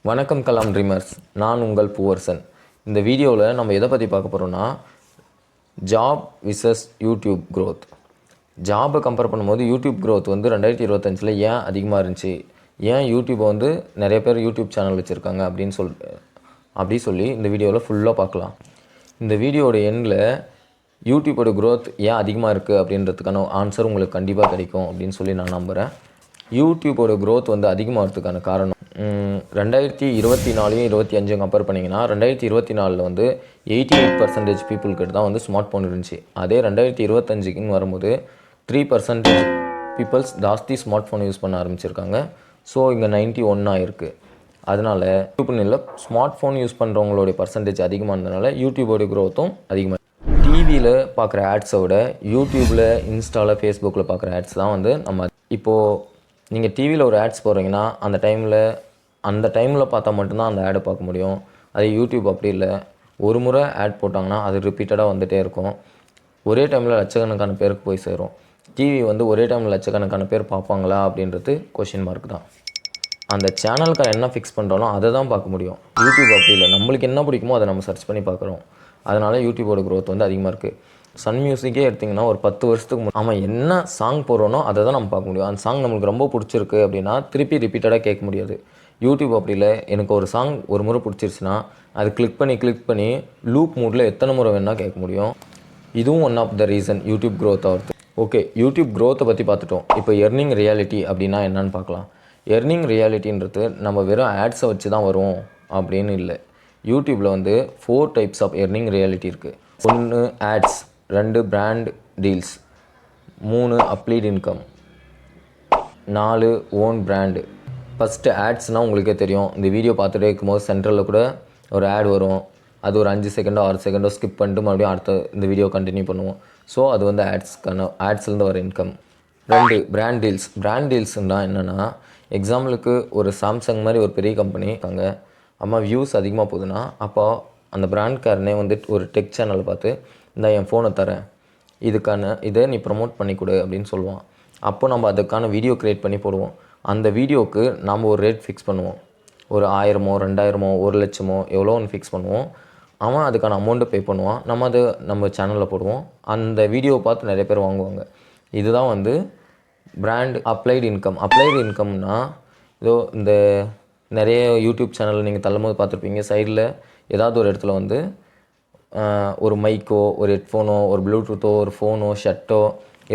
வணக்கம் கலாம் ட்ரீமர்ஸ். நான் உங்கள் பூவரசன். இந்த வீடியோவில் நம்ம எதை பற்றி பார்க்க போகிறோம்னா, ஜாப் விசஸ் யூடியூப் க்ரோத். ஜாபை கம்பேர் பண்ணும்போது யூடியூப் க்ரோத் வந்து 2025 ஏன் அதிகமாக இருந்துச்சு, ஏன் யூடியூப்பை வந்து நிறைய பேர் யூடியூப் சேனல் வச்சுருக்காங்க அப்படி சொல்லி இந்த வீடியோவில் ஃபுல்லாக பார்க்கலாம். இந்த வீடியோட எண்டில் யூடியூப்போட க்ரோத் ஏன் அதிகமாக இருக்குது அப்படின்றதுக்கான ஆன்சர் உங்களுக்கு கண்டிப்பாக கிடைக்கும் அப்படின்னு சொல்லி நான் நம்புகிறேன். யூடியூப்போட க்ரோத் வந்து அதிகமாகிறதுக்கான காரணம் 2024 25 கம்பேர் பண்ணிங்கன்னா 2024 வந்து 88% பீப்புள்கிட்ட தான் வந்து ஸ்மார்ட் ஃபோன் இருந்துச்சு. அதே 2025க்குன்னு வரும்போது 3% பீப்புள்ஸ் ஜாஸ்தி ஸ்மார்ட் ஃபோன் யூஸ் பண்ண ஆரம்பிச்சிருக்காங்க. ஸோ இங்கே 91 ஆயிருக்கு. அதனால் யூடியூப்னு இல்லை, ஸ்மார்ட் ஃபோன் யூஸ் பண்ணுறவங்களுடைய பர்சன்டேஜ் அதிகமானதுனால யூடியூபோட க்ரோத்தும் அதிகமாக. டிவியில் பார்க்குற ஆட்ஸை விட யூடியூப்பில், இன்ஸ்டாவில், ஃபேஸ்புக்கில் பார்க்குற ஆட்ஸ் தான் வந்து நம்ம. இப்போது நீங்கள் டிவியில் ஒரு ஆட்ஸ் போடுறீங்கன்னா அந்த டைமில் பார்த்தா மட்டும்தான் அந்த ஆடை பார்க்க முடியும். அதே யூடியூப் அப்படி இல்லை, ஒரு முறை ஆட் போட்டாங்கன்னா அது ரிப்பீட்டடாக வந்துகிட்டே இருக்கும். ஒரே டைமில் லட்சக்கணக்கான பேருக்கு போய் சேரும். டிவி வந்து ஒரே டைமில் லட்சக்கணக்கான பேர் பார்ப்பாங்களா அப்படின்றது கொஷின் மார்க் தான். அந்த சேனலுக்கு என்ன ஃபிக்ஸ் பண்ணுறோனோ அதை தான் பார்க்க முடியும். யூடியூப் அப்படி இல்லை, நம்மளுக்கு என்ன பிடிக்குமோ அதை நம்ம சர்ச் பண்ணி பார்க்குறோம். அதனால் யூடியூபோட க்ரோத் வந்து அதிகமாக இருக்குது. சன் மியூசிக்கே எடுத்திங்கன்னா ஒரு 10 வருஷத்துக்கு அவன் என்ன சாங் போடுறோனோ அதை தான் நம்ம பார்க்க முடியும். அந்த சாங் நம்மளுக்கு ரொம்ப பிடிச்சிருக்கு அப்படின்னா திருப்பி ரிப்பீட்டடாக கேட்க முடியாது. யூடியூப் அப்படி இல்லை, எனக்கு ஒரு சாங் ஒரு முறை பிடிச்சிருச்சுன்னா அது கிளிக் பண்ணி லூப் மூடில் எத்தனை முறை வேணால் கேட்க முடியும். இதுவும் one of the reason YouTube growth ஆகுது. ஓகே, யூடியூப் க்ரோத்தை பற்றி பார்த்துட்டோம். இப்போ எர்னிங் ரியாலிட்டி அப்படின்னா என்னன்னு பார்க்கலாம். எர்னிங் ரியாலிட்டின்றது நம்ம வெறும் ஆட்ஸை வச்சு தான் வரும் அப்படின்னு இல்லை. யூடியூப்பில் வந்து 4 டைப்ஸ் ஆஃப் எர்னிங் ரியாலிட்டி இருக்குது. 1 ads, 2 brand deals, 3 applied income, 4 own brand. First ஆட்ஸ்னால் உங்களுக்கே தெரியும். இந்த வீடியோ பார்த்துட்டே இருக்கும்போது சென்ட்ரலில் கூட ஒரு ஆட் வரும். அது ஒரு 5 செகண்டோ 6 செகண்டோ ஸ்கிப் பண்ணிட்டு மறுபடியும் அடுத்த இந்த வீடியோ கண்டினியூ பண்ணுவோம். ஸோ அது வந்து ஆட்ஸ்லேருந்து வர இன்கம். 2 brand deals. பிராண்ட் டீல்ஸ்னால் என்னென்னா, எக்ஸாம்பிளுக்கு ஒரு சாம்சங் மாதிரி ஒரு பெரிய கம்பெனி இருக்காங்க. வியூஸ் அதிகமாக போகுதுன்னா அப்போ அந்த பிராண்ட்காரனே வந்து ஒரு டெக் சேனலை பார்த்து, இந்த என் ஃபோனை தரேன், இதை நீ ப்ரமோட் பண்ணி கொடு அப்படின்னு சொல்லுவான். அப்போ நம்ம அதுக்கான வீடியோ க்ரியேட் பண்ணி போடுவோம். அந்த வீடியோவுக்கு நாம் ஒரு ரேட் ஃபிக்ஸ் பண்ணுவோம். ஒரு 1000மோ 2000மோ 1 லட்சமோ எவ்வளோ ஒன்று ஃபிக்ஸ் பண்ணுவோம். அவன் அதுக்கான அமௌண்ட்டை பே பண்ணுவான். நம்ம சேனலில் போடுவோம். அந்த வீடியோவை பார்த்து நிறைய பேர் வாங்குவாங்க. இதுதான் வந்து பிராண்ட் அப்ளைடு இன்கம். அப்ளைடு இன்கம்னா இதோ இந்த நிறைய யூடியூப் சேனல் நீங்கள் தள்ளும்போது பார்த்துருப்பீங்க, சைடில் ஏதாவது ஒரு இடத்துல வந்து ஒரு மைக்கோ, ஒரு ஹெட்ஃபோனோ, ஒரு ப்ளூடூத்தோ, ஒரு ஃபோனோ, ஷர்ட்டோ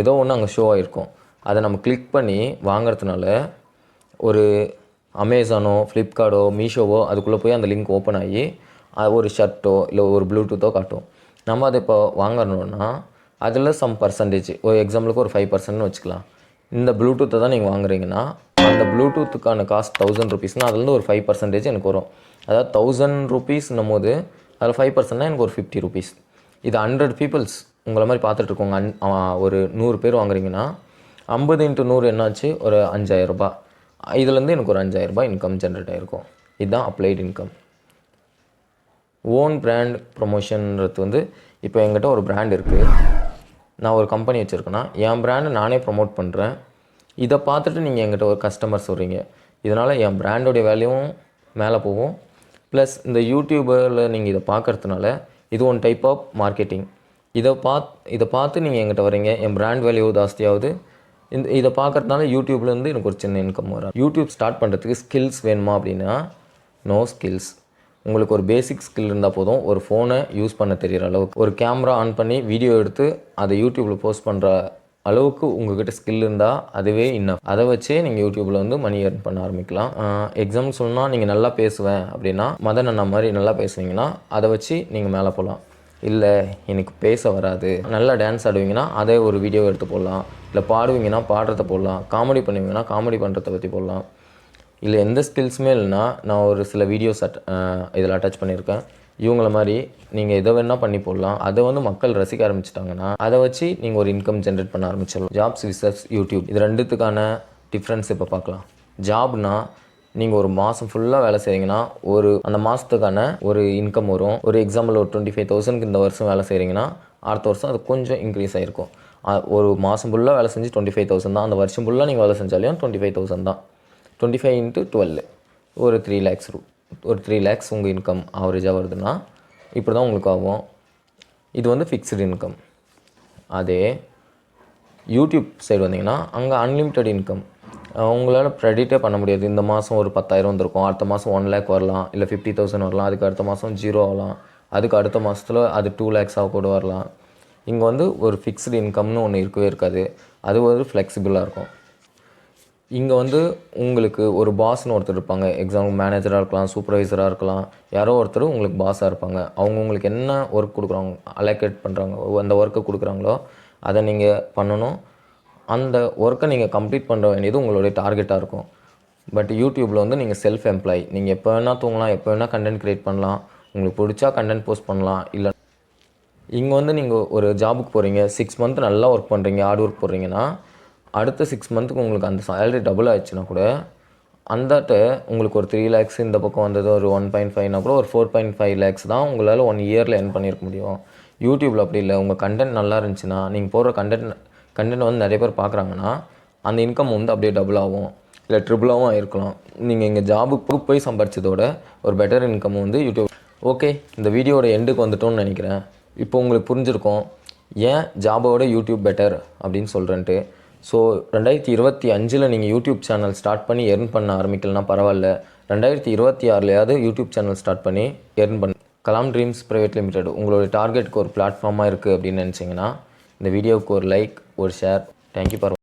ஏதோ ஒன்று அங்கே ஷோ ஆகிருக்கும். அதை நம்ம கிளிக் பண்ணி வாங்கிறதுனால ஒரு அமேசானோ, ஃப்ளிப்கார்ட்டோ, மீஷோவோ அதுக்குள்ளே போய் அந்த லிங்க் ஓப்பன் ஆகி ஒரு ஷர்ட்டோ இல்லை ஒரு ப்ளூடூத்தோ காட்டும். நம்ம அதை இப்போ வாங்கணுன்னா அதில் சம் பர்சன்டேஜ், ஒரு எக்ஸாம்பிளுக்கு ஒரு 5% வச்சுக்கலாம். இந்த ப்ளூடூத்தை தான் நீங்கள் வாங்குறீங்கன்னா அந்த ப்ளூடூத்துக்கான காஸ்ட் 1000 ருபீஸ்னால் அதுலேருந்து ஒரு 5% எனக்கு வரும். அதாவது 1000 ருபீஸ்னும் போது அதில் 5%னா எனக்கு ஒரு 50 ருபீஸ். இது 100 பீப்புள்ஸ் உங்களை மாதிரி பார்த்துட்ருக்கோங்க. ஒரு 100 பேர் வாங்குறீங்கன்னா 50 × 100 என்னாச்சு, ஒரு 5000 ரூபாய். இதுலேருந்து எனக்கு ஒரு 5000 ரூபாய் இன்கம் ஜென்ரேட் ஆகிருக்கும். இதுதான் அப்ளைடு இன்கம். ஓன் பிராண்ட் ப்ரொமோஷன்றது வந்து, இப்போ என்கிட்ட ஒரு பிராண்ட் இருக்குது, நான் ஒரு கம்பெனி வச்சுருக்கேன்னா என் பிராண்டை நானே ப்ரொமோட் பண்ணுறேன். இதை பார்த்துட்டு நீங்கள் என்கிட்ட ஒரு கஸ்டமர் சொல்கிறீங்க. இதனால் என் பிராண்டோடைய வேல்யூவும் மேலே போகும். ப்ளஸ் இந்த யூடியூபில் நீங்கள் இதை பார்க்குறதுனால இது ஒன் டைப் ஆஃப் மார்க்கெட்டிங். இதை பார்த்து நீங்கள் என்கிட்ட வரீங்க, என் பிராண்ட் வேல்யூ ஜாஸ்தியாகுது. இதை பார்க்குறதுனால யூடியூப்லேருந்து எனக்கு ஒரு சின்ன இன்கம் வரும். யூடியூப் ஸ்டார்ட் பண்ணுறதுக்கு ஸ்கில்ஸ் வேணுமா அப்படின்னா, நோ ஸ்கில்ஸ். உங்களுக்கு ஒரு பேசிக் ஸ்கில் இருந்தால் போதும். ஒரு ஃபோனை யூஸ் பண்ண தெரிகிற அளவுக்கு, ஒரு கேமரா ஆன் பண்ணி வீடியோ எடுத்து அதை யூடியூப்பில் போஸ்ட் பண்ணுற அளவுக்கு உங்கள்கிட்ட ஸ்கில் இருந்தால் அதுவே இன்னும். அதை வச்சே நீங்கள் யூடியூப்பில் வந்து மணி ஏர்ன் பண்ண ஆரம்பிக்கலாம். எக்ஸாம்பிள் சொன்னால், நீங்கள் நல்லா பேசுவேன் அப்படின்னா, மதன் அண்ணா மாதிரி நல்லா பேசுவீங்கன்னா அதை வச்சு நீங்கள் மேலே போகலாம். இல்லை எனக்கு பேச வராது, நல்லா டான்ஸ் ஆடுவீங்கன்னா அதை ஒரு வீடியோ எடுத்து போடலாம். இல்லை பாடுவீங்கன்னா பாடுறத போடலாம். காமெடி பண்ணுவீங்கன்னா காமெடி பண்ணுறத பற்றி போடலாம். இல்லை எந்த ஸ்கில்ஸுமே இல்லைன்னா, நான் ஒரு சில வீடியோஸ் இதில் அட்டாச் பண்ணியிருக்கேன். இவங்கள மாதிரி நீங்கள் எதை வேணால் பண்ணி போடலாம். அதை வந்து மக்கள் ரசிக்க ஆரம்பிச்சிட்டாங்கன்னா அதை வச்சு நீங்கள் ஒரு இன்கம் ஜென்ரேட் பண்ண ஆரம்பிச்சிடலாம். ஜாப்ஸ் விசஸ் யூடியூப், இது ரெண்டுத்துக்கான டிஃப்ரென்ஸ் இப்போ பார்க்கலாம். ஜாப்னா நீங்கள் ஒரு மாதம் ஃபுல்லாக வேலை செய்கிறீங்கன்னா அந்த மாதத்துக்கான ஒரு இன்கம் வரும். ஒரு எக்ஸாம்பிள் ஒரு 25,000க்கு இந்த வருஷம் வேலை செய்கிறீங்கன்னா அடுத்த வருஷம் அது கொஞ்சம் இன்க்ரீஸ் ஆகிருக்கும். ஒரு மாதம் ஃபுல்லாக வேலை செஞ்சு 25,000 தான். அந்த வருஷம் ஃபுல்லாக நீங்கள் வேலை செஞ்சாலையும் 25,000 தான். 25 × 12 ஒரு 3 lakhs ஒரு 3 lakhs உங்கள் இன்கம் ஆவரேஜாக வருதுன்னா இப்படி தான் உங்களுக்கு ஆகும். இது வந்து ஃபிக்ஸ்டு இன்கம். அதே யூடியூப் சைடு வந்தீங்கன்னா அங்கே அன்லிமிட்டெட் இன்கம். உங்களால் ப்ரெடிக்டே பண்ண முடியாது. இந்த மாதம் ஒரு 10,000 வந்திருக்கும், அடுத்த மாதம் 1 lakh வரலாம், இல்லை 50,000 வரலாம், அதுக்கு அடுத்த மாதம் 0 ஆகலாம், அதுக்கு அடுத்த மாதத்தில் அது 2 lakhs கூட வரலாம். இங்கே வந்து ஒரு ஃபிக்ஸ்டு இன்கம்னு ஒன்று இருக்கவே இருக்காது. அது ஒரு ஃப்ளெக்சிபிளாக இருக்கும். இங்கே வந்து உங்களுக்கு ஒரு பாஸ்னு ஒருத்தர் இருப்பாங்க. எக்ஸாம்பிள் மேனேஜராக இருக்கலாம், சூப்பர்வைசராக இருக்கலாம், யாரோ ஒருத்தர் உங்களுக்கு பாஸாக இருப்பாங்க. அவங்க உங்களுக்கு என்ன ஒர்க் கொடுக்குறாங்க, அலோகேட் பண்ணுறாங்க, அந்த ஒர்க்கை கொடுக்குறாங்களோ அதை நீங்கள் பண்ணணும். அந்த ஒர்க்கை நீங்கள் கம்ப்ளீட் பண்ண வேண்டியது உங்களுடைய டார்கெட்டாக இருக்கும். பட் யூடியூப்பில் வந்து நீங்கள் செல்ஃப் எம்ப்ளாய். நீங்கள் எப்போ வேணால் தூங்கலாம், எப்போ வேணால் கண்டென்ட் க்ரியேட் பண்ணலாம், உங்களுக்கு பிடிச்சா கண்டென்ட் போஸ்ட் பண்ணலாம். இல்லை இங்கே வந்து நீங்கள் ஒரு ஜாபுக்கு போகிறீங்க, 6 month நல்லா ஒர்க் பண்ணுறீங்க, ஹார்ட் ஒர்க் போடுறீங்கன்னா அடுத்த 6 monthக்கு உங்களுக்கு அந்த சேலரி டபுள் ஆயிடுச்சுன்னா கூட அந்தட்ட உங்களுக்கு ஒரு 3 lakhs இந்த பக்கம் வந்தது ஒரு 1.5னா கூட ஒரு 4.5 lakhs தான் உங்களால் 1 yearல earn பண்ணியிருக்க முடியும். யூடியூப்பில் அப்படி இல்லை. உங்கள் கண்டென்ட் நல்லா இருந்துச்சுன்னா, நீங்கள் போடுற கண்டென்ட் வந்து நிறைய பேர் பார்க்குறாங்கன்னா அந்த இன்கம் வந்து அப்படியே டபுள் ஆகும், இல்லை ட்ரிபிளாகவும் ஆகிருக்கலாம். நீங்கள் இங்கே ஜாபுக்கு போய் சம்பாரிச்சதோட ஒரு பெட்டர் இன்கம் வந்து யூடியூப். ஓகே, இந்த வீடியோட எண்டுக்கு வந்துட்டோன்னு நினைக்கிறேன். இப்போ உங்களுக்கு புரிஞ்சிருக்கும் ஏன் ஜாபோட யூடியூப் பெட்டர் அப்படின்னு சொல்கிறேன்ட்டு. ஸோ 2025 நீங்கள் யூடியூப் சேனல் ஸ்டார்ட் பண்ணி எர்ன் பண்ண ஆரம்பிக்கலனா பரவாயில்ல, 2026 யூடியூப் சேனல் ஸ்டார்ட் பண்ணி எர்ன் பண்ண. கலாம் ட்ரீம்ஸ் பிரைவேட் லிமிடெட் உங்களோட டார்கெட்டுக்கு ஒரு பிளாட்ஃபார்மாக இருக்குது அப்படின்னு நினச்சிங்கன்னா இந்த வீடியோவுக்கு ஒரு லைக், ஒரு ஷேர். Thank you for